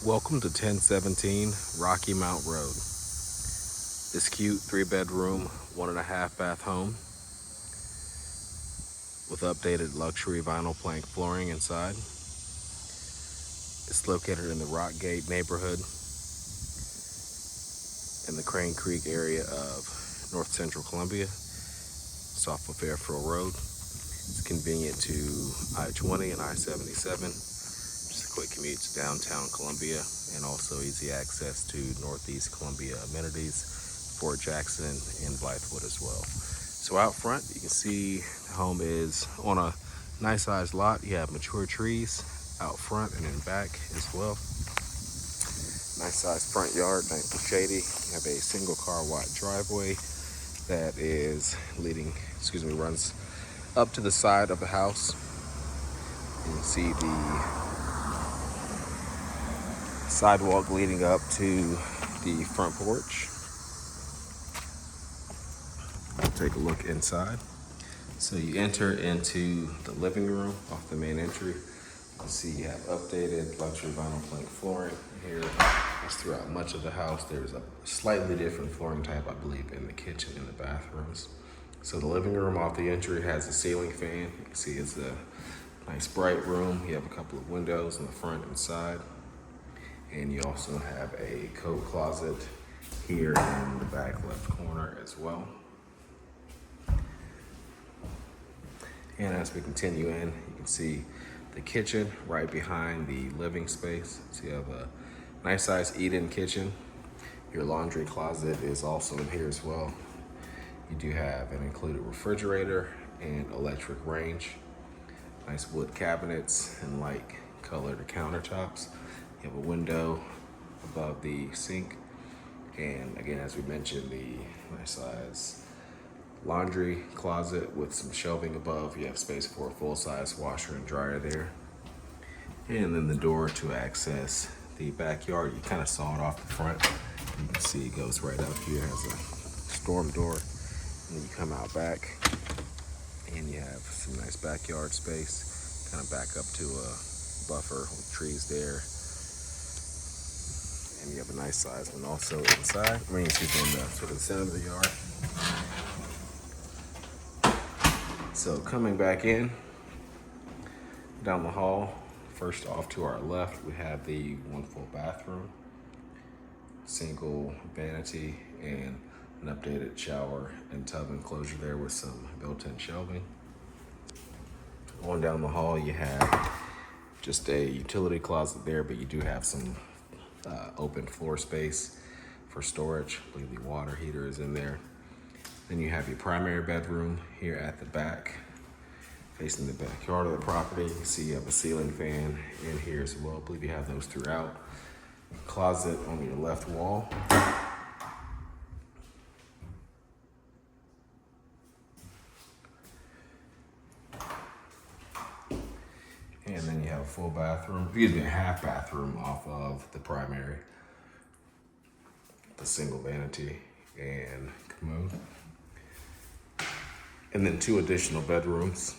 Welcome to 1017 Rockymount Road. This cute 3-bedroom, 1.5 bath home with updated luxury vinyl plank flooring inside. It's located in the Rockgate neighborhood in the Crane Creek area of North Central Columbia. It's off of Fairfield Road. It's convenient to I-20 and I-77. Just a quick commute to downtown Columbia, and also easy access to Northeast Columbia amenities, Fort Jackson, and Blythewood as well. So out front, you can see the home is on a nice sized lot. You have mature trees out front and in back as well. Nice sized front yard, nice and shady. You have a single car wide driveway that is runs up to the side of the house. You can see the sidewalk leading up to the front porch. We'll take a look inside. So you enter into the living room off the main entry. You can see you have updated luxury vinyl plank flooring here. It's throughout much of the house. There's a slightly different flooring type, I believe, in the kitchen and the bathrooms. So the living room off the entry has a ceiling fan. You can see it's a nice bright room. You have a couple of windows in the front and side. And you also have a coat closet here in the back left corner as well. And as we continue in, you can see the kitchen right behind the living space. So you have a nice sized eat-in kitchen. Your laundry closet is also in here as well. You do have an included refrigerator and electric range. Nice wood cabinets and light colored countertops. You have a window above the sink. And again, as we mentioned, the nice size laundry closet with some shelving above. You have space for a full-size washer and dryer there. And then the door to access the backyard. You kind of saw it off the front. You can see it goes right up here. It has a storm door. And then you come out back and you have some nice backyard space. Kind of back up to a buffer with trees there. And you have a nice size one also inside. In the sort of the center of the yard. So coming back in, down the hall, first off to our left, we have the one full bathroom, single vanity, and an updated shower and tub enclosure there with some built-in shelving. Going down the hall, you have just a utility closet there, but you do have some open floor space for storage. I believe the water heater is in there. Then you have your primary bedroom here at the back, facing the backyard of the property. You can see you have a ceiling fan in here as well. I believe you have those throughout. Closet on your left wall. And then you have a full bathroom, a half bathroom off of the primary. The single vanity and commode. And then 2 additional bedrooms.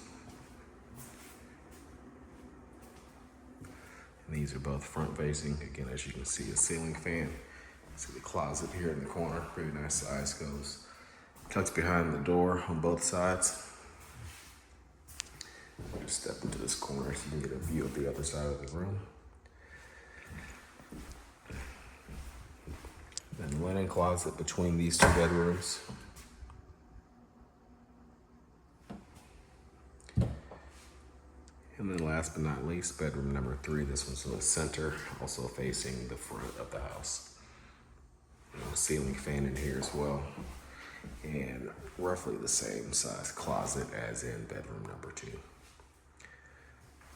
And these are both front facing. Again, as you can see, a ceiling fan. See the closet here in the corner, pretty nice size, tucks behind the door on both sides. Just step into this corner so you can get a view of the other side of the room. Then linen closet between these 2 bedrooms. And then last but not least, bedroom number 3. This one's in the center, also facing the front of the house. A ceiling fan in here as well. And roughly the same size closet as in bedroom number 2.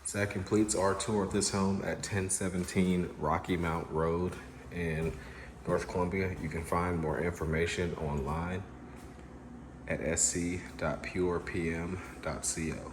So that completes our tour of this home at 1017 Rockymount Road in North Columbia. You can find more information online at sc.purepm.co.